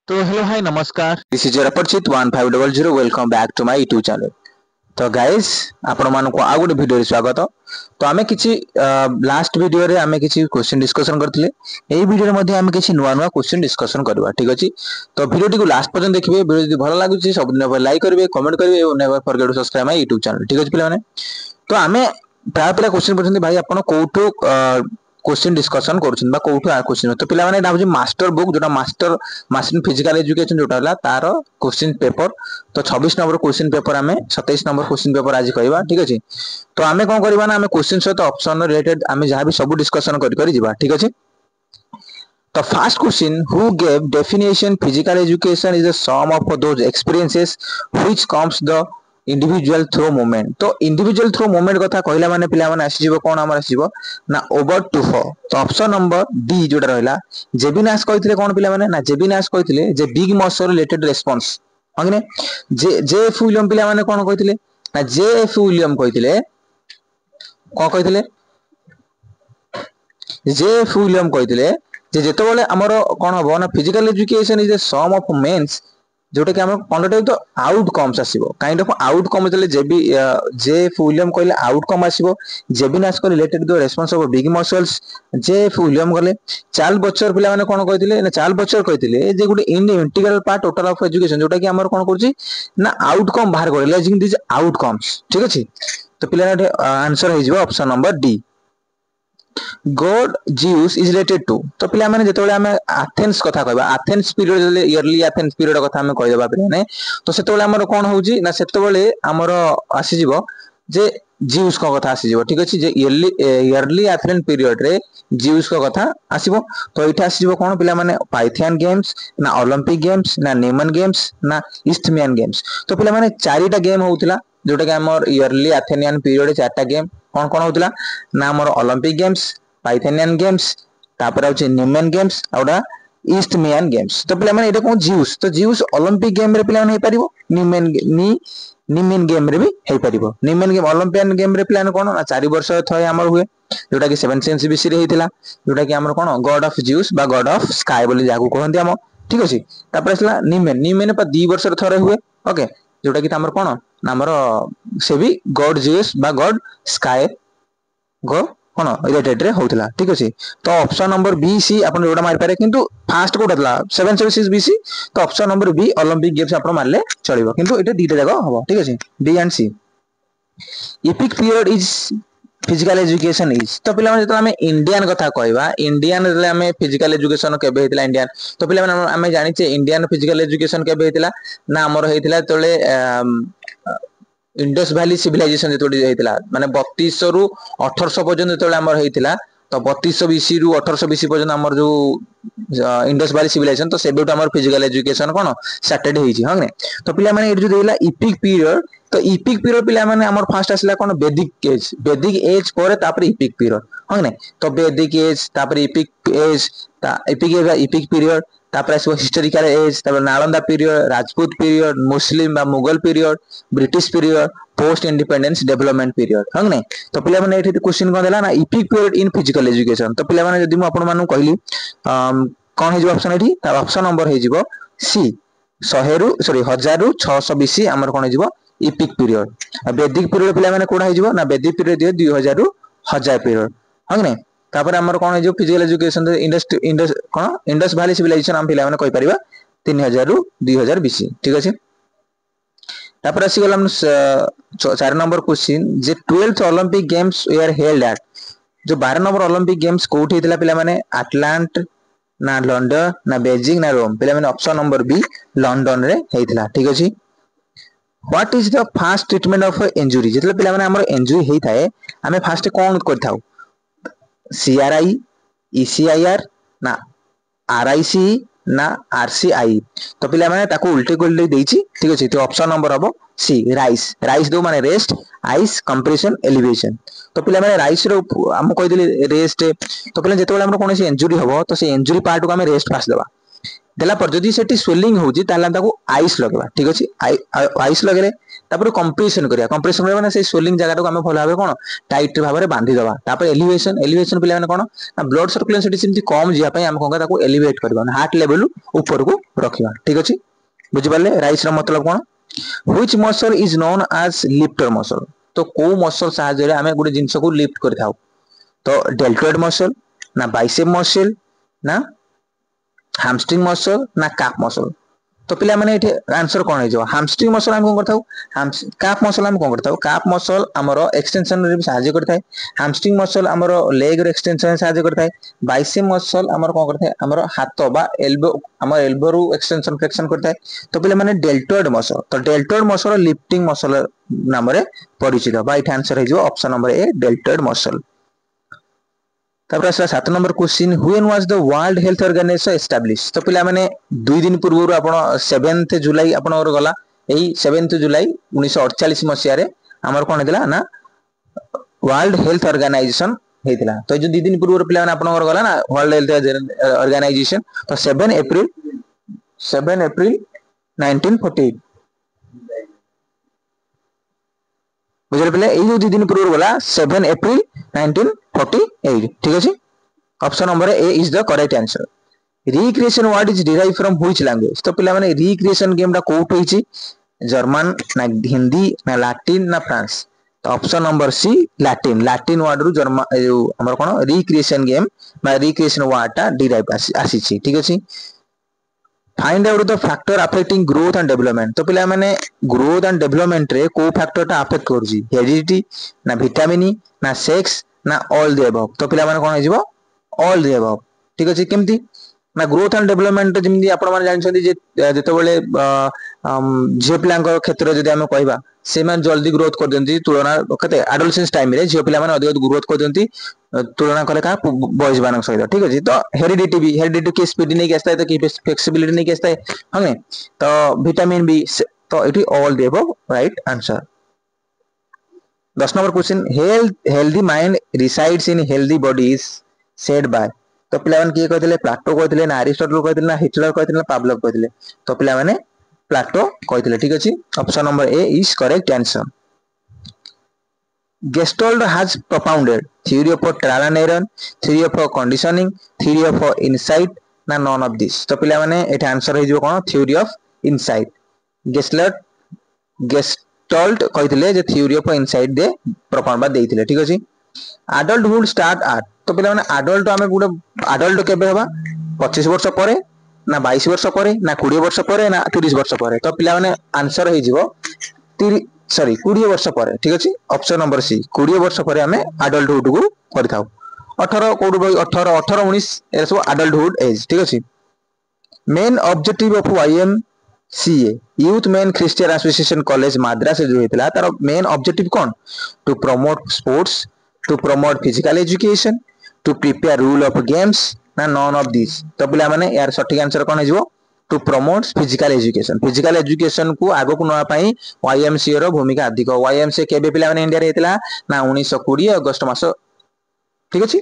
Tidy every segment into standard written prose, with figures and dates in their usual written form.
तो hello hi नमस्कार this is your अपरिचित 1500 welcome back to my YouTube channel. तो गाइस आपण मानको आ गुटे वीडियो रे स्वागत। तो आमे किछि लास्ट वीडियो रे आमे किछि क्वेश्चन डिस्कशन करथिले। एई वीडियो रे मध्ये आमे किछि नुवा नुवा क्वेश्चन डिस्कशन करबा ठीक अछि। तो वीडियो टी को लास्ट पर्यंत देखिबे। वीडियो जदि भलो लागुछि सब दिन पर लाइक करबे कमेंट करबे और never forget to subscribe my YouTube channel ठीक अछि पिला माने। तो आमे प्राय पिला क्वेश्चन पछन भाई आपण कोठो क्वेश्चन डिस्कशन करूछन बा कोठो आ क्वेश्चन तो पिला माने एटा मास्टर बुक जोटा मास्टर मास्टर फिजिकल एजुकेशन जोटा हला तार क्वेश्चन पेपर। तो 26 नंबर क्वेश्चन पेपर आमे 27 नंबर क्वेश्चन पेपर आज कहबा ठीक अछि। तो आमे कोन करबा ना आमे क्वेश्चन सहित ऑप्शन रिलेटेड आमे जहां भी सब डिस्कशन करि करि जिबा ठीक अछि। The first question, who gave definition physical education is the sum of those experiences which comes the individual through movement. तो individual through movement कथा कहला माने पिला माने आसी जिवो कोन हमर आसी जिवो ना ओवर टू फो। तो ऑप्शन नंबर डी जोटा रहला जेबिनास कहिथिले कोन पिला माने ना जेबिनास कहिथिले जे बिग मसल रिलेटेड रेस्पॉन्स माने जे एफ विलियम पिला माने कोन कहिथिले ना जे एफ विलियम कहिथिले कोन कहिथिले जे एफ विलियम कहिथिले जे जेतेबेले हमर कोन हबो ना physical education is the sum of means जोटा कि हम कंडक्ट तो आउटकम्स आसीबो काइंड ऑफ आउटकम जले जे एफ विलियम कहले आउटकम आसीबो जेबिनास को related the response of big muscles J F William गले चार्ल्स बचर पिला माने कोन कहिथिले ना Charles बचर कहिथिले J Gute integral part total of education जोटा कि हमर कोन करछि ना आउटकम बाहर करे लेजिंग दिस आउटकम्स ठीक अछि। तो पिला आंसर हे जिवो option number D god Zeus is related to. तो पिला माने जेतेबेले हमें एथेंस कथा कहबा एथेंस पीरियड जले इयरली एथेंस पीरियड कथा हमें कहि देबा पिला ने तो सेतेबेले हमर कोन होउची ना सेतेबेले हमर आसी जिवो जे जीउस को कथा आसी जिवो ठीक अछि जे इयरली एथेंस पीरियड रे जीउस को कथा आसीबो। तो एठा आसी जिवो कोन पिला माने पाइथियन गेम्स ना ओलंपिक गेम्स ना नेमन गेम्स ना ईस्टमियन गेम्स। तो पिला माने चारिटा गेम होउतला जोटा कि हमर इयरली एथेनियन पीरियड चारटा गेम कोन कोन होउतला ना हमर ओलंपिक गेम्स पाइथेनियन गेम्स तापर आउची नेमेन गेम्स आउडा ईस्टमियन गेम्स। तो पिला माने एटा कोन जीउस तो जीउस ओलंपिक गेम रे पिला माने हे परिबो निमेन गेम रे भी हे परिबो। निमेन गेम ओलंपियन गेम रे पिला ने कोन ना 4 वर्ष थय हमर हुए जोटा कि 7 सेंस बीसी रे हेतिला जोटा कि हमर कोन गॉड ऑफ जीउस बा गॉड ऑफ स्काई बोली जागु कहंती हम ठीक अछि। तापर असला निमेन पर 2 वर्ष रे थरे हुए ओके जोटा कि हमर कोन ना हमर से भी गॉड जीउस बा गॉड स्काई गो कोन रिलेटेड रे होतला ठीक अछि। तो ऑप्शन नंबर बी सी अपन जोटा मारि पारे किंतु फास्ट कोटा थला 776 बीसी तो option number B Olympic games अपन मारले चलिबो किंतु एटा दीटा जगह हबो ठीक अछि B and C. Epic period is physical education is. तो पिला माने हमें इंडियन कथा कहबा इंडियन रे हमें फिजिकल एजुकेशन केबे हेतिला इंडियन तो पिला माने हमें जानि छे इंडियन फिजिकल एजुकेशन केबे हेतिला ना हमर हेतिला तळे इंडस वैली सिविलाइजेशन जेतोडी हेतिला माने 3200 रु 1800 पर्यंत जेतोळे हमर हेतिला तो 3200 बीसी रु 1800 बीसी पर्यंत हमर जो इंडस वैली सिविलाइजेशन तो सेबेटो हमर फिजिकल एजुकेशन कोन स्टार्टेड हेछि हां ने। तो पिला माने एट जो देला इपिक पीरियड तो इपिक पीरियड पिला माने हमर फर्स्ट आसला कोन वैदिक एज परे तापर इपिक पीरियड हां ने। तो वैदिक एज तापर इपिक एज ता इपिक पीरियड तापर आसो हिस्टोरिकल एज तापर नालंदा पीरियड राजपूत पीरियड मुस्लिम बा Mughal period British period post independence development period हां ने। तो पिला माने एठी क्वेश्चन कोन देला ना EPIC period in physical education तो पिला माने जदि मु आपण मानु कहली कोन हे जिवो ऑप्शन एठी ता ऑप्शन नंबर हे जिवो सी 100 रु सॉरी 1000 रु 600 बीसी हमर कोन हे जिवो इपिक पीरियड। वैदिक पीरियड पिला माने कोडा हे जिवो ना वैदिक पीरियड 2000 रु 1000 पीरियड हां ने। तापर हमर कोन हे जो physical education Indus valley civilisation हम पिला माने कहि परिबा 3000 रु 2000 बीसी ठीक अछि। तापर आसी गलम 4 number question J 12th Olympic games where held at. जो 12 नंबर ओलंपिक गेम्स कोठी हेतिला पिला माने अटलांट ना लंडन ना बेजिंग ना रोम पिला माने ऑप्शन नंबर बी लंडन रे हेतिला ठीक अछि। What is the first treatment of injury जेतले पिला माने हमर इंजुरी हेई थाए हमें फास्ट कोन करथाउ सीआरआई ईसीआईआर ना आरआईसी ना आरसीआई। तो पिला माने ताको उल्टे उल्टे देछि ठीक अछि। तो ऑप्शन नंबर हबो सी राइस राइस दो माने रेस्ट आइस कंप्रेशन एलिवेशन। तो पिला माने राइस रो हम कहि देली रेस्ट तो पिला जेतेबेले हमर कोनोसी इंजुरी हबो तो से इंजुरी पार्ट को हम रेस्ट फास्ट देबा देला पर जदी सेठी स्वेलिंग होउची ताला ताको आइस लगेबा ठीक अछि आइस लगेले तापर कंप्रेशन करिया कंप्रेशन करबा ना से स्वेलिंग जगह को हम भल भाबे कोन टाइट भाबे रे बांधी दबा तापर एलिवेशन एलिवेशन पिला माने कोन ब्लड सर्कुलेशन सेठी सिमती कम जिया पई हम कोन ताको एलिवेट करबा हार्ट लेवल ऊपर को रखिबा ठीक अछि बुझि पाले राइस रा मतलब कोन which muscle is known as lifter muscle तो को मसल सहायता रे हमें गुडी जिंस को लिफ्ट कर थाउ तो डेल्टॉइड मसल ना बाइसेप मसल ना hamstring muscle ना calf muscle तो पिला माने एठी आंसर कोन हे जो hamstring muscle हम कोन करथाउ calf muscle हम कोन करथाउ calf muscle हमरो एक्सटेंशन रे सहायता करथाय hamstring muscle हमरो लेग रे एक्सटेंशन रे सहायता करथाय bicep muscle हमरो कोन करथाय हमरो हाथ बा एल्बो हमर एल्बो रो एक्सटेंशन फ्लेक्शन करथाय तो पिला माने deltoid muscle तो deltoid muscle lifting muscle नाम रे परिचित बा एठी आंसर हे जो option number A deltoid muscle तापर असला 7 number question when was the World Health Organization establish तो पिला माने 2 दिन पूर्व आपण 7th जुलाई आपण और गला एई 7th जुलाई 1948 मसिया रे हमर कोन हेतला ना वर्ल्ड हेल्थ ऑर्गेनाइजेशन हेतला तो जो 2 दिन पूर्व पिला माने आपण और गला ना वर्ल्ड हेल्थ ऑर्गेनाइजेशन तो 7 अप्रैल 1948 बुझले पिले एई जो 2 दिन पूर्व गला 7 अप्रैल 1948 ठीक अछि option number A is the correct answer recreation word is derive from which language तो पिला माने रिक्रिएशन गेम दा कोट होईची जर्मन ना हिंदी ना लैटिन ना फ्रांस तो option number C Latin Latin word रु जर्मन जो हमर कोन रिक्रिएशन गेम बा रिक्रिएशन वर्ड टा डिराइव आसीची ठीक अछि find out the factor affecting growth and development तो पिला माने ग्रोथ एंड डेवलपमेंट रे को फैक्टर टा अफेक्ट करजी हेरिडिटी ना विटामिन ना सेक्स ना ऑल द अबव तो पिला माने कोन हिजबो ऑल द अबव ठीक अछि केमती ना ग्रोथ एंड डेवलपमेंट जेमि आपण माने जानि छथि जे जते बेले झियो पिलांक क्षेत्र जदि हम कहबा से मान जल्दी ग्रोथ कर दंती तुलना कते एडोलेसेंस टाइम रे झियो पिला माने अधिक ग्रोथ कर दंती तुलना करे का बॉयज मानक सहित ठीक अछि तो हेरिडिटी के स्पीड नै के आस्ता तो की फ्लेक्सिबिलिटी नै के आस्ता हने तो विटामिन बी तो it all the above right answer 10 number question healthy mind resides in healthy body is said bye तो पिला माने की कहथिले प्लाटो कहथिले ना अरिस्टोटल कहथिले ना हिटलर कहथिले ना पावलोव कहथिले तो पिला माने प्लाटो कहथिले ठीक अछि option number A is correct answer Gestalt has propounded theory of trial and error, theory of conditioning, theory of insight ना none of this तो पिला माने एटा आंसर हे जो कोन theory of insight Gestalt कहथिले J theory of insight they propound बा देथिले ठीक अछि adulthood start at तो पिला माने adult हमें गुडे adult केबे होबा 25 वर्ष परे ना 22 वर्ष परे ना 20 वर्ष परे ना 30 वर्ष परे तो पिला माने आंसर हे जिवो 20 वर्ष परे ठीक अछि ऑप्शन नंबर सी 20 वर्ष परे हमें adulthood को करथाउ 18 कोड 18 18 19 ए सब adulthood एज ठीक अछि main objective of YMCA youth men Christian association college Madras जो हेतला तार मेन ऑब्जेक्टिव कोन to promote sports to promote physical education to prepare rule of games ना नॉन ऑफ दिस तो पिला माने यार सटीक आंसर कोन हेजो टू प्रमोट फिजिकल एजुकेशन को आगो को नवा पई YMCA रो भूमिका अधिक YMCA केबे पिला माने इंडिया रे हेतला ना 1920 अगस्त मास ठीक अछि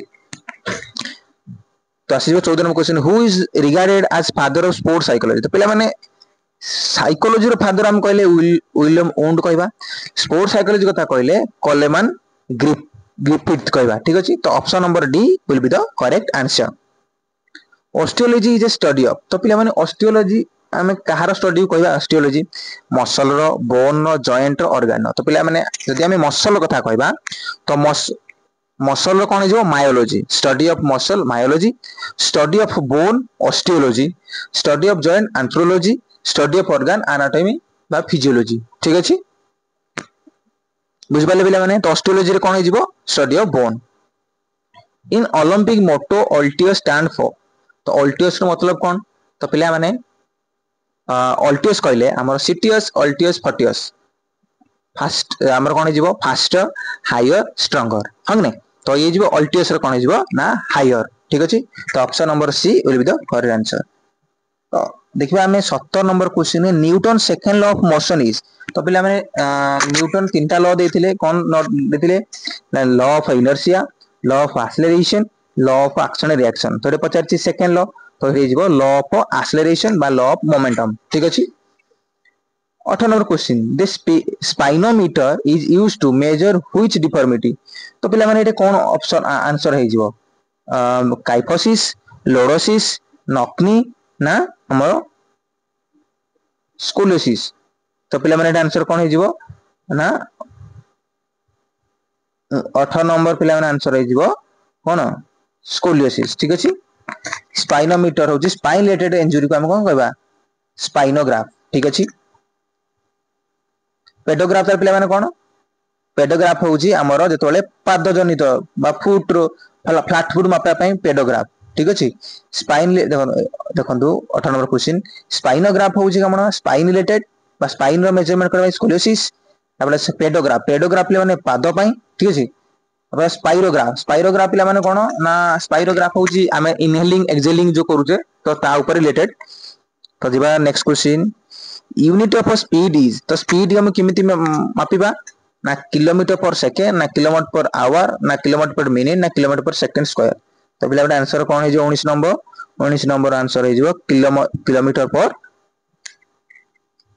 तो आसीबो 14 number question who is regarded as father of sports psychology तो पिला माने साइकोलॉजी रो फादर हम कहले विलियम वुंड कहबा स्पोर्ट्स साइकोलॉजी कथा कहले कोलेमन ग्रिफिथ कहबा ठीक अछि तो option number D will be the correct answer osteology is a study of तो पिला माने ऑस्टियोलॉजी आमे कहार स्टडी कहबा ऑस्टियोलॉजी मसल रो बोन रो जॉइंट रो ऑर्गन तो पिला माने जदि आमे मसल कथा कहबा तो मसल रो कोन जो myology study of muscle myology study of bone osteology study of joint arthrology study of organ anatomy बा फिजियोलॉजी ठीक अछि बुझ पाले पिला माने तो ऑस्टियोलॉजी रे कोन हे जिवो study of bone in Olympic motto altius stand for तो अल्टियस रो मतलब कोन तो पिला माने अल्टियस कहले हमर सिटियस अल्टियस फटियस फास्ट हमर कोन जिवो फास्टर हायर स्ट्रांगर हंगने तो ये जिवो अल्टियस रो कोन जिवो ना हायर ठीक अछि तो option number C will be the correct answer तो देखिबा हमें 17 नंबर क्वेश्चन है Newton second law of motion is तो पिला माने न्यूटन तीनटा लॉ देथिले कोन देथिले law of inertia law of acceleration law of action reaction तो पचारची सेकंड लॉ तो हे जीवो लॉ ऑफ एक्सेलरेशन बा लॉ ऑफ मोमेंटम ठीक अछि 18 number question the spinometer is used to measure which deformity तो पिला माने एटे कोन ऑप्शन आंसर हे जीवो काइफोसिस लोडोसिस नॉक्नी ना हमरो स्कोलोसिस तो पिला माने आंसर कोन हे जीवो ना 18 नंबर पिला माने आंसर हे जीवो कोन स्कोलियोसिस ठीक अछि स्पाइनोमीटर होची स्पाइन रिलेटेड इंजुरी को हम कोन कहबा स्पाइनोग्राफ ठीक अछि पेडोग्राफ तर पिला माने कोन पेडोग्राफ होची हमरो जेतोले पाद जनित बा फुट रो फ्लैट फुट मापा पई पेडोग्राफ ठीक अछि स्पाइन देखंतु 18 नंबर क्वेश्चन स्पाइनोग्राफ होची हमरो स्पाइन रिलेटेड बा स्पाइन रो मेजरमेंट करबा स्कोलियोसिस ताबले पेडोग्राफ पेडोग्राफ ले माने पाद पई ठीक अछि अब स्पाइरोग्राफ स्पाइरोग्राफ पिला माने कोन ना स्पाइरोग्राफ होची हमें इनहेलिंग एक्सहेलिंग जो करूचे तो ता ऊपर रिलेटेड तो दिबा next question unit of speed is तो स्पीड हम किमिति मापिबा ना किलोमीटर पर सेकेंड ना किलोमीटर पर आवर ना किलोमीटर पर मिनिट ना किलोमीटर पर सेकंड स्क्वायर तो पिला बडा आंसर कोन हे जो 19 नंबर आंसर हे जो किलोमीटर पर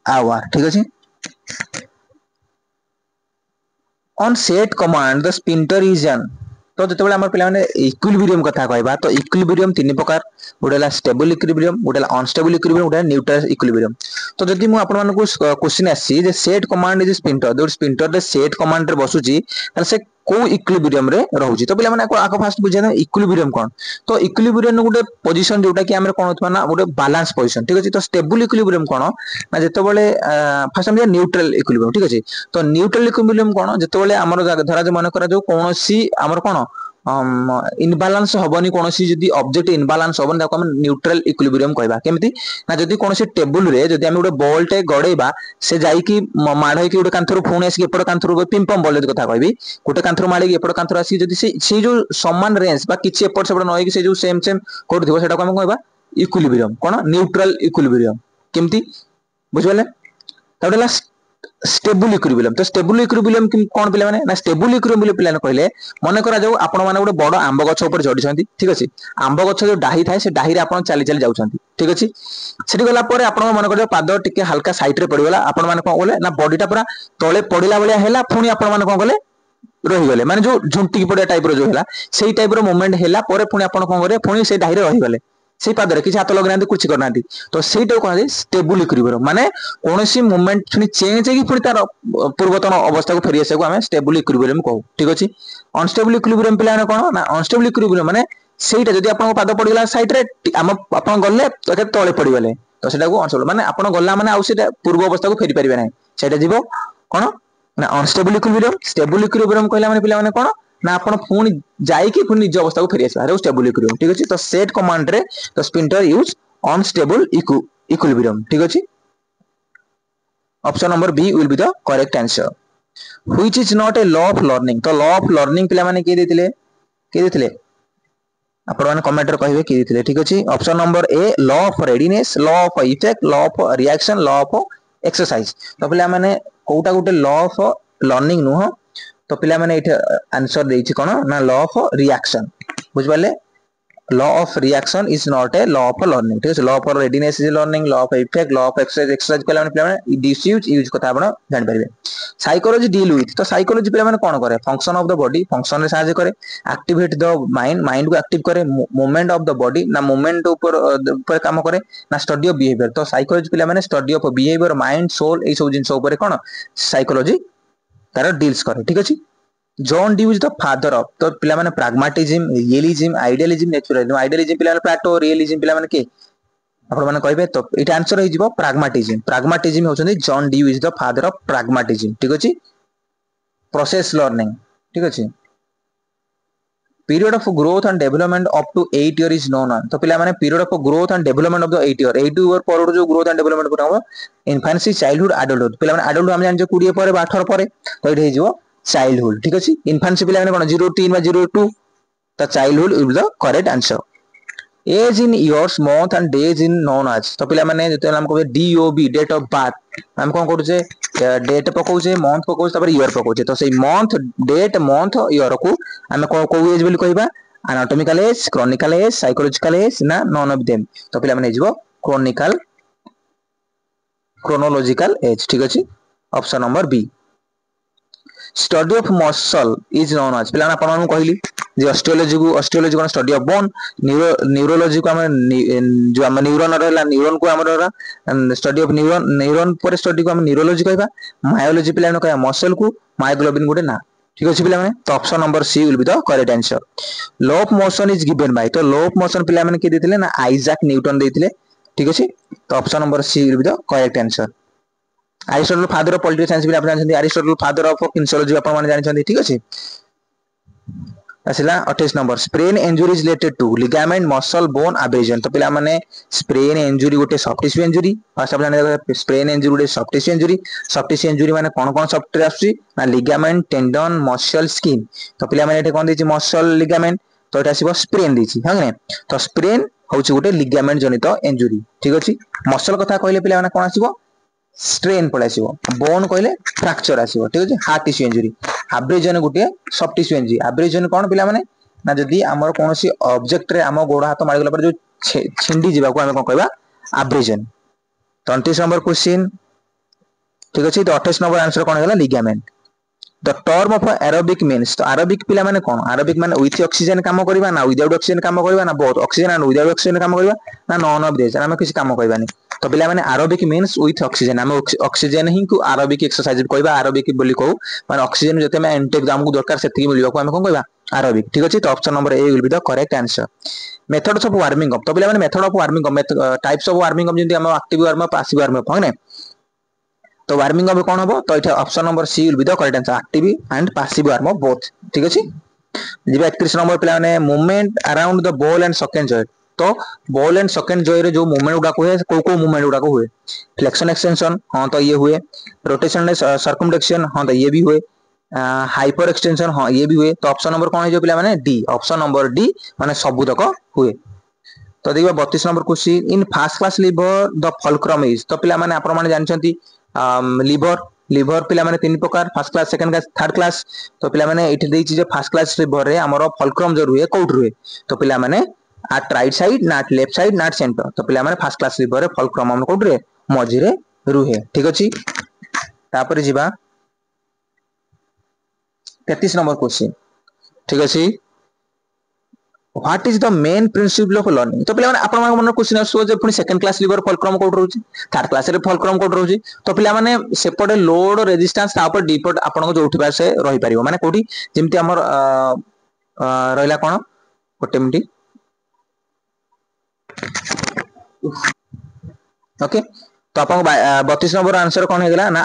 आवर ठीक अछि on set command the sprinter is an तो जते बेले हमर पिला माने इक्विलिब्रियम कथा कहबा तो इक्विलिब्रियम तीन प्रकार गोटेला स्टेबल इक्विलिब्रियम गोटेला अनस्टेबल इक्विलिब्रियम गोटेला न्यूट्रल इक्विलिब्रियम तो जदि मु आपण मानको क्वेश्चन आसी जे सेट कमांड इज स्प्रिंटर जो स्प्रिंटर रे सेट कमांड रे बसुची त से को इक्विलिब्रियम रे रहउची तो पिला माने आको फास्ट बुझे इक्विलिब्रियम कोन तो इक्विलिब्रियम गोटे पोजीशन जोटा कि हमर कोन होतबा ना गोटे बैलेंस पोजीशन ठीक अछि तो स्टेबल इक्विलिब्रियम कोन ना जते बेले फास्ट हम न्यूट्रल इक्विलिब्रियम ठीक अछि तो न्यूट्रल इक्विलिब्रियम कोन जते बेले हमर धरा जे मन करा जो कोनोसी हमर कोन इनबालांस हबनी कोनोसी जदी ऑब्जेक्ट इनबालांस हबन ताको हम न्यूट्रल इक्विलिब्रियम कहबा केमति ना जदी कोनोसी टेबल रे जदी हम गोटे बॉल टे गडेबा से जाई कि माढै कि गोटे कांथरो फोन आसी एपड़ कांथरो पिंपम बॉल जदी कथा कहबी गोटे कांथरो माडी एपड़ कांथरो आसी जदी से जो समान रेंज बा किछि एपड़ सेपड़ नय कि से जो सेम सेम करथिबो सेटा को हम कहबा इक्विलिब्रियम कोन न्यूट्रल इक्विलिब्रियम केमति बुझबले तडला स्टेबल इक्विलिब्रियम तो स्टेबल इक्विलिब्रियम कोन पिले माने ना स्टेबल इक्विलिब्रियम पिले कहले मन करा जाऊ आपण माने गोटे बड़ आंब गछ ऊपर चढ़ी छथि ठीक अछि आंब गछ जो डाही थाए से डाही रे आपण चाली चाली जाउछथि ठीक अछि सेठी गला परे आपण मन करा पाद टिके हल्का साइड रे पडिगला आपण माने कोन बोले ना बॉडीटा पूरा तळे पडिला बलिया हैला पुनी आपण माने कोन गले रही गले माने जो झुंटी की पडिया टाइप रो जो हैला सेही टाइप रो मूवमेंट हैला परे पुनी आपण कोन करे पुनी से डाही रे रही गले से पादरे किछ हाथ लगनांती कुछ करनांती तो सेटा कोन जे स्टेबल इक्विलिब्रियम माने कोनोसी मूवमेंट पुनी चेंज हेकी पुनी तार पूर्वतन अवस्था को फेरि आसे को हमें स्टेबल इक्विलिब्रियम कहू ठीक अछि अनस्टेबल इक्विलिब्रियम पिला ने कोन ना अनस्टेबल इक्विलिब्रियम माने सेटा जदी आपण पाद पड़ी गला साइड रे हम आपण गले तो तळे पड़ी गले तो सेटा को अनस्टेबल माने आपण गला माने आउ सेटा पूर्व अवस्था को फेरि परिबे नै सेटा जीवो कोन ना अनस्टेबल इक्विलिब्रियम स्टेबल इक्विलिब्रियम कहला माने पिला माने कोन ना आपण पुनी जाई कि पुनी निज अवस्था को फेरि आसे आरो स्टेबल इक्विलिब्रियम ठीक अछि तो सेट कमांड रे तो स्प्रिंटर यूज अनस्टेबल इक्विलिब्रियम ठीक अछि option number B will be the correct answer which is not a law of learning तो लॉ ऑफ लर्निंग पिला माने के देतिले आपण माने कमेंट रे कहिबे के देतिले ठीक अछि option number A law of readiness law of effect law of reaction law of exercise तो पिला माने कोटा गोटे लॉ ऑफ लर्निंग नुह तो पिला माने एठे आंसर देछि कोन ना लॉ ऑफ रिएक्शन बुझ पाले law of reaction is not a law of learning ठीक है law of readiness is learning law of effect law of exercise कहला माने पिला माने डिसयूज यूज कथा आपण जानि परिबे साइकोलॉजी डील विथ तो साइकोलॉजी पिला माने कोन करे function of the body function रे सहायता करे एक्टिवेट द माइंड माइंड को एक्टिव करे मूवमेंट ऑफ द बॉडी ना मूवमेंट ऊपर काम करे ना स्टडी ऑफ बिहेवियर तो साइकोलॉजी पिला माने study of behaviour mind soul ए सब जिंस ऊपर कोन साइकोलॉजी तार डील्स करे ठीक अछि John Dewey is the father of तो पिला माने pragmatism realism idealism naturalism idealism पिला माने प्लेटो रियलिज्म पिला माने के आपण माने कहबे तो एटा आंसर हो जिवो प्रैग्मेटिज्म प्रैग्मेटिज्म होचंदी John Dewey is the father of pragmatism ठीक अछि प्रोसेस लर्निंग ठीक अछि period of growth and development up to 8 year is known तो पिला माने period of growth and development of the 8 year 8 year पर जो ग्रोथ एंड डेवलपमेंट को हम इन्फेंसी चाइल्डहुड एडल्टहुड पिला माने एडल्टहुड हम जान जो 20 पर 18 पर तो एठी जिवो चाइल्डहुड ठीक अछि इन्फेंसी पिला माने कोन 03 बा 02 तो childhood is the correct answer age in years month and days in known as तो पिला माने जते हम कहबे डीओबी डेट ऑफ बर्थ हम कोन करूचे डेट पकोचे मंथ पकोचे तपर ईयर पकोचे तो सेई मंथ डेट मंथ ईयर को हम को एज बोली कहबा anatomical age, chronical age, psychological age ना none of them तो पिला माने जीवो chronical chronological age ठीक अछि option number B study of muscle is known as पिला आपण मानु कहली जे ऑस्टियोलॉजी को स्टडी ऑफ बोन न्यूरोलॉजी को हम जो हम न्यूरॉन रहला न्यूरॉन को हमर रहला स्टडी ऑफ न्यूरॉन पर स्टडी को हम न्यूरोलॉजी कहबा मायोलॉजी पिला न कहया मसल को मायोग्लोबिन गुटे ना ठीक अछि पिला माने तो option number C will be the correct answer law of motion is given by तो लॉ ऑफ मोशन पिला माने के देथिले ना आइजैक न्यूटन देथिले ठीक अछि तो option number C will be the correct answer Aristotle father of political science भी आप जानछन्ती एरिस्टोटल फादर ऑफ किन्सोलॉजी आपण माने जानछन्ती ठीक अछि आसिला 28 number sprain injury is related to ligament muscle bone abrasion तो पिला माने स्प्रेन इंजुरी गोटे सॉफ्ट टिश्यू इंजुरी फर्स्ट आप जाने स्प्रेन इंजुरी गोटे सॉफ्ट टिश्यू इंजुरी माने कोन सॉफ्ट आसी ना लिगामेंट टेंडन मसल स्किन तो पिला माने एटे कोन देछि मसल लिगामेंट तो एटा आसीबो स्प्रेन देछि हां ने तो स्प्रेन होछि गोटे लिगामेंट जनित इंजुरी ठीक अछि मसल कथा कहले पिला माने कोन आसीबो स्ट्रेन पळे आसीबो बोन कहले फ्रैक्चर आसीबो ठीक अछि हार्ट टिश्यू इंजुरी एब्रेजन गोटे सॉफ्ट टिश्यू इंजुरी एब्रेजन कोन पिला माने ना जदी हमर कोनोसी ऑब्जेक्ट रे हम गोड़ हाथ मारि गला पर जो छिंडी जिबा को हम कोन कहबा एब्रेजन 29 नंबर क्वेश्चन ठीक अछि तो 28 नंबर आंसर कोन होला ligament the term of aerobic means तो एरोबिक पिला माने कोन एरोबिक माने विथ ऑक्सीजन काम करबा ना विदाउट ऑक्सीजन काम करबा ना both oxygen and without oxygen काम करबा ना नॉन ऑफ दिस हम किसी काम करबानी तो पिला माने एरोबिक मीन्स विथ ऑक्सीजन हम ऑक्सीजन ही को एरोबिक एक्सरसाइज कहबा एरोबिक बोली कहू माने ऑक्सीजन जते में इनटेक हमकु दरकार सेति मिलबा को हम कोन कहबा एरोबिक ठीक अछि तो option number A will be the correct answer methods of warming up तो पिला माने method of warming up types of warming up जेंति हम active warm up passive warm up हने तो वार्मिंग अप कौन हम तो इठा option number C will be the correct answer active and passive warm up both ठीक अछि जिबा 31 नंबर पिला माने movement around the ball and socket joint तो बॉल एंड सॉकेट जॉय रे जो मूवमेंट उडा को है को मूवमेंट उडा को हुए फ्लेक्शन एक्सटेंशन हां तो ये हुए रोटेशन सर्कमडक्शन हां तो ये भी हुए हाइपर एक्सटेंशन हां ये भी हुए तो ऑप्शन नंबर कौन है जो पिला माने डी ऑप्शन नंबर डी माने सबु तक हुए तो देखिबा 32 number question in first class liver the fulcrum is तो पिला माने आपण माने जानछंती लिवर पिला माने तीन प्रकार first class second class third class तो पिला माने इठी देछि जे फर्स्ट क्लास लिवर रे हमरो फुलक्रम जो रुए कोठ रुए तो पिला माने at right side not left side not centre तो पिला माने फर्स्ट क्लास लिवर रे फुलक्रम हम कोठ रे मझी रे रुहे ठीक अछि तापर जिबा 33 नंबर क्वेश्चन ठीक अछि what is the main principle of learning तो पिला माने आपण मन मन क्वेश्चन आसो जे पुनी सेकंड क्लास लिवर फुलक्रम कोड रहउची थर्ड क्लास रे फुलक्रम कोड रहउची तो पिला माने सेपटे लोड रेजिस्टेंस तापर डिपोर्ट आपण को जोठी पासे रही परिबो माने कोठी जेमति हमर रहला कोन गोटे मिनिट ओके तो आपन 32 नंबर आंसर कोन हेगला ना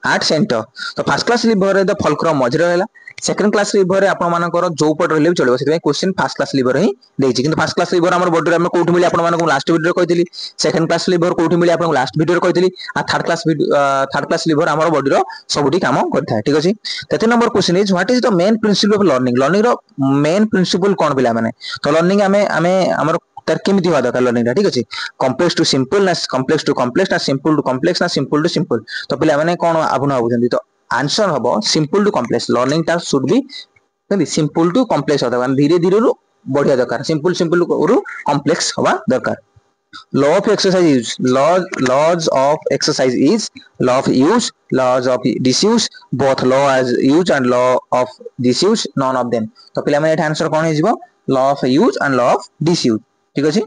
8 सेंटर तो फर्स्ट क्लास लिवर रे द फुलक्रम मझ रहला सेकंड क्लास लिवर रे आपण मानकर जो पट रहले चलबो सेते क्वेश्चन फर्स्ट क्लास लिवर ही देछि किंतु फर्स्ट क्लास लिवर हमर बॉडी रे हम कोठी मिली आपण मानको लास्ट वीडियो रे कहितली सेकंड क्लास लिवर कोठी मिली आपण लास्ट वीडियो रे कहितली आ थर्ड क्लास लिवर हमर बॉडी रो सबुठी काम करथा ठीक अछि 33 number question is what is the main principle of learning रो मेन प्रिंसिपल कोन बिला माने तो लर्निंग हमें हमर तर केमिति होदा का लर्निंग ठीक अछि कॉम्प्लेक्स टू सिंपल ना कॉम्प्लेक्स टू कॉम्प्लेक्स ना सिंपल टू कॉम्प्लेक्स ना सिंपल टू सिंपल तो पिला माने कोन आपन आबुजंदी तो आंसर हबो सिंपल टू कॉम्प्लेक्स लर्निंग टा should be simple to complex होता है धीरे धीरे रु बढ़िया दरकार सिंपल रु कॉम्प्लेक्स होवा दरकार law of exercise is laws of exercise is law of use laws of disuse both law as use and law of disuse none of them तो पिला माने आंसर कोन हे जिवो law of use and law of disuse ठीक अछि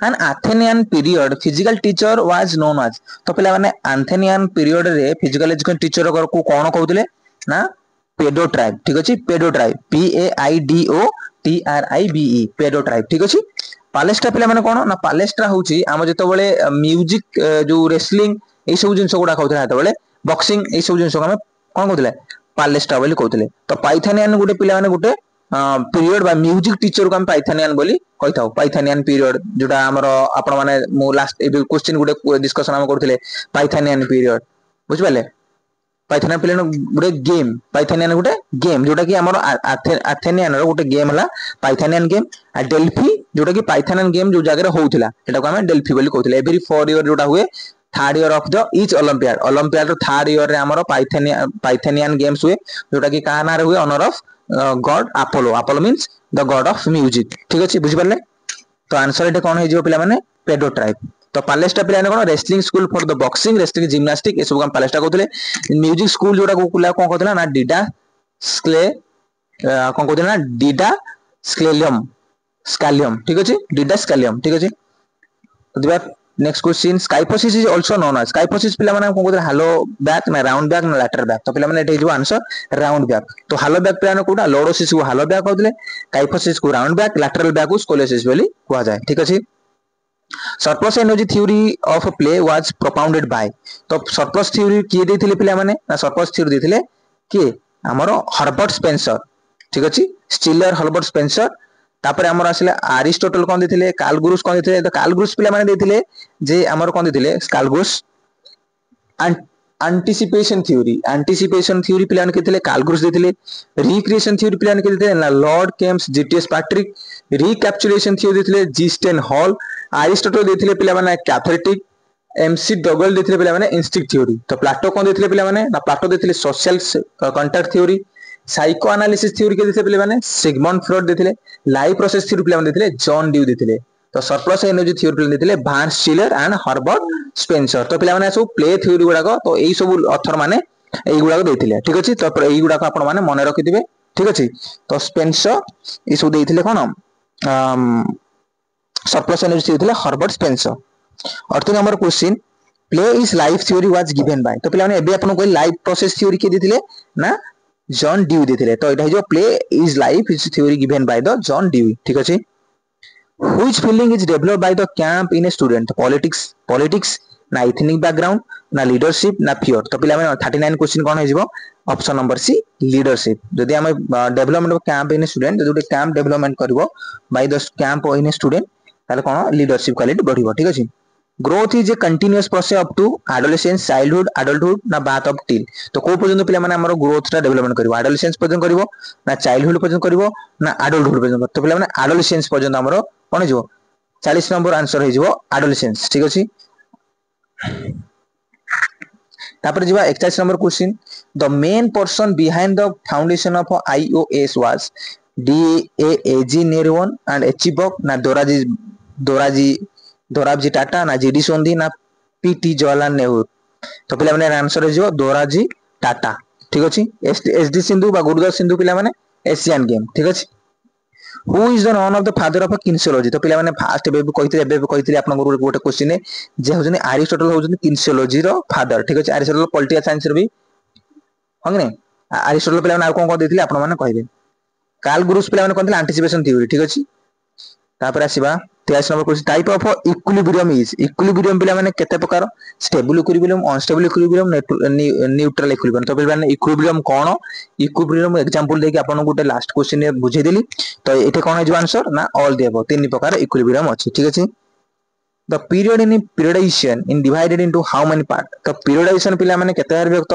an athenian period physical teacher was known as तो पिला माने athenian period रे physical education teacher को कोन कहउतले ना पेडो ट्राइब ठीक अछि पेडो ट्राइब PAIDO पेडो ट्राइब ठीक अछि पालेस्ट्रा पिला माने कोन ना पालेस्ट्रा होची हम जते बेले म्यूजिक जो रेसलिंग ए सब जिंस गुडा कहउतले हाते बेले बॉक्सिंग ए सब जिंस हम कोन कहउतले पालेस्ट्रा बोली कहउतले तो पाइथानियन गुटे पिला माने गुटे पीरियड बा म्यूजिक टीचर को हम पाइथानियन बोली कहताउ पाइथानियन पीरियड जोटा हमर आपण माने मो लास्ट ए क्वेश्चन गुटे डिस्कशन हम करथले पाइथानियन पीरियड बुझ पाले पाइथानियन पिलेन गुटे गेम पाइथानियन गुटे गेम जोटा कि हमर एथेनियन रो गुटे गेम हला पाइथानियन गेम आ डेल्फी जोटा कि पाइथानियन गेम जो जगह रे होउथिला एटा को हम डेल्फी बोली कहउथिले एवरी 4 ईयर जोटा हुए third year of the each Olympiad रो थर्ड ईयर रे हमर पाइथानियन गेम्स हुए जोटा कि का ना रे हुए honour of god Apollo Apollo means the god of music ठीक अच्छे बुझिपारे तो आंसर ये कौन हो पे पेडो ट्राइब तो पालेस्टा पे कौन wrestling school for the boxing wrestling gymnastic ये सब पालेस्टा कहते म्यूजिक स्कूल जोटा कौन कहते ना डिडा स्क्ले कौन कहते ना डिडा स्क्लेलियम स्कालियम ठीक अच्छे डिडा स्कालियम ठीक अच्छे तो next question kyphosis is also known as kyphosis पिला माने कोन कहते हालो बैक ना राउंड बैक ना लैटरल बैक तो पिला माने एटे जो आंसर राउंड बैक तो हालो बैक पिला कोडा लोडोसिस को हालो बैक कहतले काइफोसिस को राउंड बैक लैटरल बैक को स्कोलियोसिस बोली कहा जाय ठीक अछि surplus energy theory of play was propounded bye तो सरप्लस थ्योरी किए देथिले पिला माने ना सरप्लस थ्योरी देथिले के हमरो हर्बर्ट स्पेंसर ठीक अछि स्टिलर हर्बर्ट स्पेंसर तापर हमर आसिले अरिस्टोटल कोन देथिले कालग्रुस कोन देथिले तो कालग्रुस पिला माने देथिले जे हमर कोन देथिले कालग्रुस एंटीसिपेशन थ्योरी पिला माने केथिले कालग्रुस देथिले रिक्रिएशन थ्योरी पिला माने केथिले ना Lord Kames GTS Patrick recapitulation theory देथिले जीस्टेन हॉल अरिस्टोटल देथिले पिला माने कैथेरेटिक एमसी डगल देथिले पिला माने इंस्टिंक्ट थ्योरी तो प्लाटो कोन देथिले पिला माने ना प्लाटो देथिले social contact theory psycho analysis theory के देथिले पिला माने सिगमंड फ्रॉइड देथिले लाइफ प्रोसेस थ्योरी पिला माने देथिले जॉन ड्यू देथिले तो सरप्लस एनर्जी थ्योरी पिला देथिले भान्स स्टिलर एंड हर्बर्ट स्पेंसर तो पिला माने सब प्ले थ्योरी गुडा तो एई सब ऑथर माने एई गुडा देथिले ठीक अछि तो एई गुडा आपण माने मन रखिथिबे ठीक अछि तो स्पेंसर ई सब देथिले कोन सरप्लस एनर्जी थ्योरी देथिले Herbert Spencer 38 number question play is life theory was given by तो पिला माने एबे आपण कोइ लाइफ प्रोसेस थ्योरी के देथिले ना जॉन ड्यू देथिले तो एटा जो play is life is theory given by the John due ठीक अछि which feeling is developed by the camp in a student politics ना एथनिक बैकग्राउंड ना लीडरशिप ना फियर तो पिला माने 39 क्वेश्चन कोन हेजिवो ऑप्शन नंबर सी लीडरशिप जदि हम development of camp in a student जदि कैंप डेवलपमेंट करबो by the camp in a student ताले कोन लीडरशिप क्वालिटी बढ़िबो ठीक अछि growth is a continuous process up to adolescence childhood adulthood ना बाथ ऑफ टील तो को पर्यंत पिला माने हमर ग्रोथ टा डेवलपमेंट करबो एडोलेसेंस पर्यंत करबो ना चाइल्डहुड पर्यंत करबो ना अडल्टहुड पर्यंत तो पिला माने एडोलेसेंस पर्यंत हमर कोन हिजो 40 नंबर आंसर हिजो एडोलेसेंस ठीक अछि तापर जिबा 41 number question the main person behind the foundation of IOS was DAAG Noehren and H Buck ना दोराबजी टाटा ना जीडी सोंधी ना पीटी जवाहरलाल नेहरू तो पिला माने आंसर हिजो दोराबजी टाटा ठीक अछि एसडी सिंधु बा गुरुदास सिंधु पिला माने एशियन गेम ठीक अछि who is the known of the father of kinesiology तो पिला माने फास्ट कहितले आपन गोटे क्वेश्चन जे होजनी अरिस्टोटल होजनी किन्सियोलॉजी रो फादर ठीक अछि अरिस्टोटल पॉलिटिकल साइंस रो भी हंगने अरिस्टोटल पिला माने आ कोन देथिले आपन माने कहिबे कार्ल गुरुस पिला माने कोन एंटीसिपेशन थ्योरी ठीक अछि तापर आसीबा 23 number question type of equilibrium पिला माने केते प्रकार stable equilibrium unstable equilibrium neutral equilibrium तो पिला माने इक्विलिब्रियम कोन इक्विलिब्रियम एग्जांपल देके आपन गोटे लास्ट क्वेश्चन बुझे देली तो एटे कोन जो आंसर ना ऑल देबो तीन प्रकार इक्विलिब्रियम अछि ठीक अछि the period in periodisation in divided into how many part तो पीरियडाइजेशन पिला माने केते बार विभक्त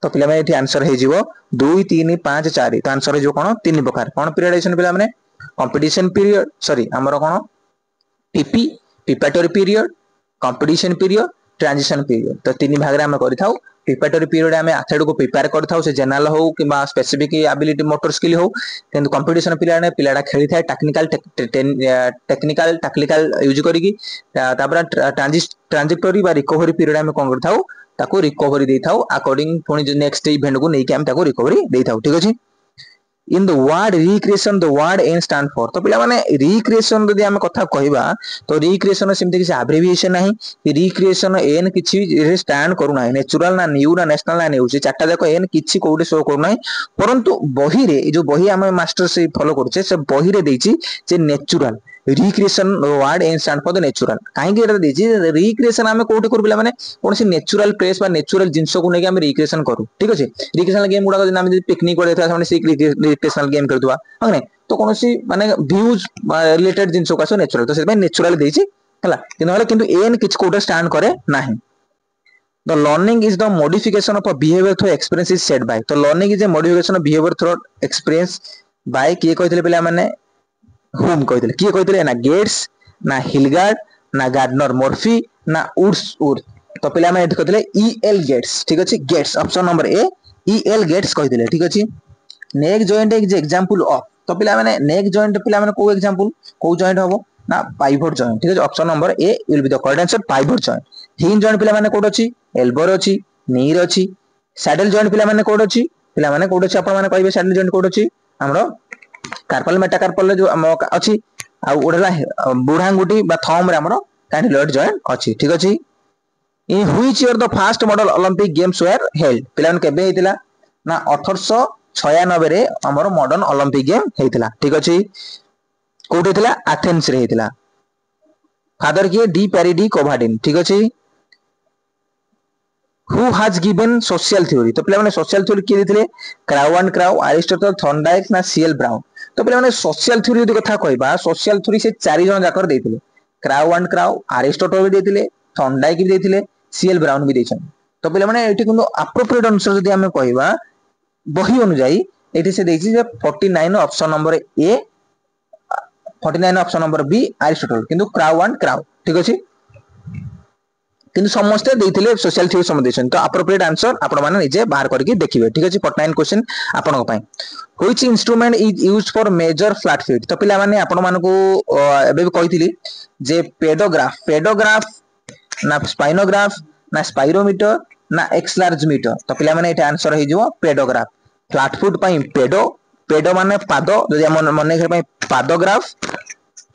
तो पिला माने एठी आंसर हे जिवो 2 3 5 4 तो आंसर हे जो कोन तीन प्रकार कोन पीरियडाइजेशन पिला माने कंपटीशन पीरियड सॉरी हमरो कोन PP preparatory period competition period transition period तो तीन भाग रे हम करि थाउ प्रिपरेटरी पीरियड हम एथलेट को प्रिपेयर कर थाउ से जनरल हो किबा स्पेसिफिक एबिलिटी मोटर स्किल हो किंतु कंपटीशन पीरियड में पिलाडा खेली थाए टेक्निकल टैक्टिकल यूज करिकी तापर ट्रांजिटरी बा रिकवरी पीरियड हम कोन कर थाउ ताको रिकवरी दे थाउ अकॉर्डिंग पुनी नेक्स्ट इवेंट को नै कि हम ताको रिकवरी दे थाउ ठीक अछि in the word recreation the word N stand for तो पिला माने रिक्रिएशन यदि हम कथा कहबा तो रिक्रिएशन सिमते किसी एब्रिविएशन नाही रिक्रिएशन एन किछि रे स्टैंड करू नाही नेचुरल ना न्यू ना नेशनल ना न्यू चारटा जाको एन किछि कोडे शो करू नाही परंतु बही रे जो बही हम मास्टर से फॉलो करछे से बही रे देछि जे natural recreation word N stand for the natural काहे कि एटा देछि रिक्रिएशन हम कोडे करू पिला माने कोनसी नेचुरल प्लेस बा नेचुरल जिंसो को नै कि हम रिक्रिएशन करू ठीक अछि रिक्रिएशन गेम गुडा हम पिकनिक करे था हमने सी रिक्रिएशनल गेम करदुवा हने तो कोनसी माने व्यूज रिलेटेड जिंसो कासो नेचुरल तो से नेचुरल देछि हला किंतु एन किछ कोडे स्टैंड करे नाही The learning is the modification of a behavior through experience is said by. तो learning is a modification of behavior through experience by किए कहते पिला माने whom कहते किए कहते ना गेट्स ना हिलगार्ड ना गार्डनर मॉर्फी ना वुड्सवर्थ तो पिला माने कहते ई एल गेट्स ठीक अछि gates option number A E L gates कहते ठीक अछि neck joint is example of तो पिला माने नेक जॉइंट पिला माने को एग्जांपल को जॉइंट हबो ना पाइवट जॉइंट ठीक है option number A will be the correct answer pivot joint hinge joint पिला माने कोड अछि एल्बो रे अछि नी रे अछि सैडल जॉइंट पिला माने कोड अछि पिला माने कोड अछि आपण माने कहबे सैडल जॉइंट कोड अछि हमरो कार्पल मेटाकार्पल जो अछि आ उडला बुढांगुटी बा थंब रे हमरो कैंडिडेट जॉइंट अछि ठीक अछि in which year the first modern Olympic games were held पिलान केबे हेतिला ना 1896 रे हमरो मॉडर्न ओलंपिक गेम हेतिला ठीक अछि कोड हेतिला एथेंस रे हेतिला फादर किए डी पेरिडी कोभाडिन ठीक अछि who has given social theory तो पिला माने सोशल थ्योरी किए दिथिले crow and crow Aristotle Thorndike ना सीएल ब्राउन तो पिला माने सोशल थ्योरी यदि कथा कहबा सोशल थ्योरी से चारि जन जाकर देथिले क्राउ एंड क्राउ अरिस्टोटल भी देथिले थॉर्नडाइक भी देथिले सीएल ब्राउन भी देछन तो पिला माने एठी किंतु एप्रोप्रिएट आंसर यदि हमें कहबा बही अनुसार एठी से देखि जे 49 option number A 49 option number B Aristotle किंतु क्राउ एंड क्राउ ठीक अछि किंतु समस्त देथिले सोशल थ्योरी सम देछन तो एप्रोप्रिएट आंसर आपण माने निजे बाहर करके देखिबे ठीक अछि 49 क्वेश्चन आपण पई which instrument is used for measure flat feet तो पिला माने आपण मानको एबे भी कहितली जे पेडोग्राफ ना स्पाइनोग्राफ ना स्पाइरोमीटर ना एक्स लार्ज मीटर तो पिला माने एटा आंसर हे जिवो पेडोग्राफ फ्लैट फुट पई पेडो पेडो माने पाद जदि हम मने घर पई पादोग्राफ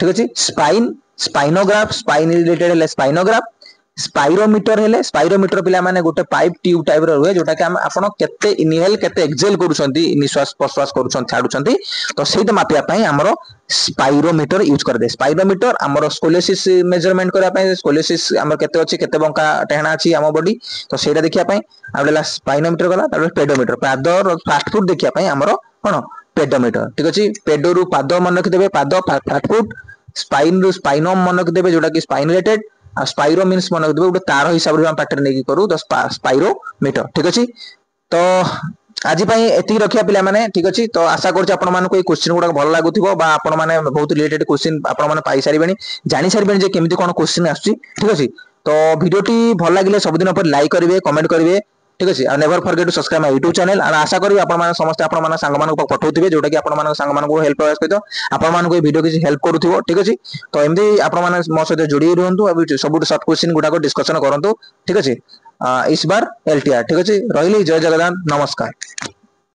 ठीक अछि स्पाइन स्पाइनोग्राफ स्पाइन रिलेटेड है स्पाइनोग्राफ स्पाइरोमीटर हेले स्पाइरोमीटर पिला माने गोटे पाइप ट्यूब टाइप रो हुए जोटा कि हम आपण केते इनहेल केते एक्सहेल करूछंती निश्वास प्रश्वास करूछन छाडुछंती तो सेटा मापिया पई हमरो स्पाइरोमीटर यूज कर दे स्पाइरोमीटर हमरो स्कोलियोसिस मेजरमेंट करा पई स्कोलियोसिस हमर केते अछि केते बंका टेहना अछि हम बॉडी तो सेटा देखिया पई आबेला स्पाइनोमीटर गला तापर पेडोमीटर पादर फास्ट फुट देखिया पई हमरो कोन पेडोमीटर ठीक अछि पेडो रु पाद मन रखि देबे पाद फास्ट फुट स्पाइन रु स्पाइनम मन रखि देबे जोटा कि स्पाइन रिलेटेड आ स्पाइरो मीन्स मन रखि देबे गोटे तार हिसाब रे हम पैटर्न नेकी करू तो स्पाइरोमीटर ठीक अछि तो आज एति रखिया पिला माने ठीक अछि तो आशा करछि आपण मानको ए क्वेश्चन गुडा भल लागुथिबो बा आपण माने बहुत रिलेटेड क्वेश्चन आपण माने पाई सारिबेनी जानि सारिबेनी जे केमिति कोन क्वेश्चन आछी ठीक अछि तो वीडियोटी भल लागिले सब दिन पर लाइक करिवे कमेंट करिवे ठीक अछि आ never forget to subscribe my YouTube channel आ आशा करी आपण माने समस्त आपण माने संग मानको पठौथिबे जोटा कि आपण माने संग मानको हेल्प प्रयास करितो आपण मानको ए वीडियो किछि हेल्प करूथिबो ठीक अछि तो एमदी आपण माने मो सहित जोडी रहंतु अब सब शॉर्ट क्वेश्चन गुडा को डिस्कशन करंतु ठीक अछि इस बार एलटीआर ठीक अछि रहिली जय जगन्नाथ नमस्कार।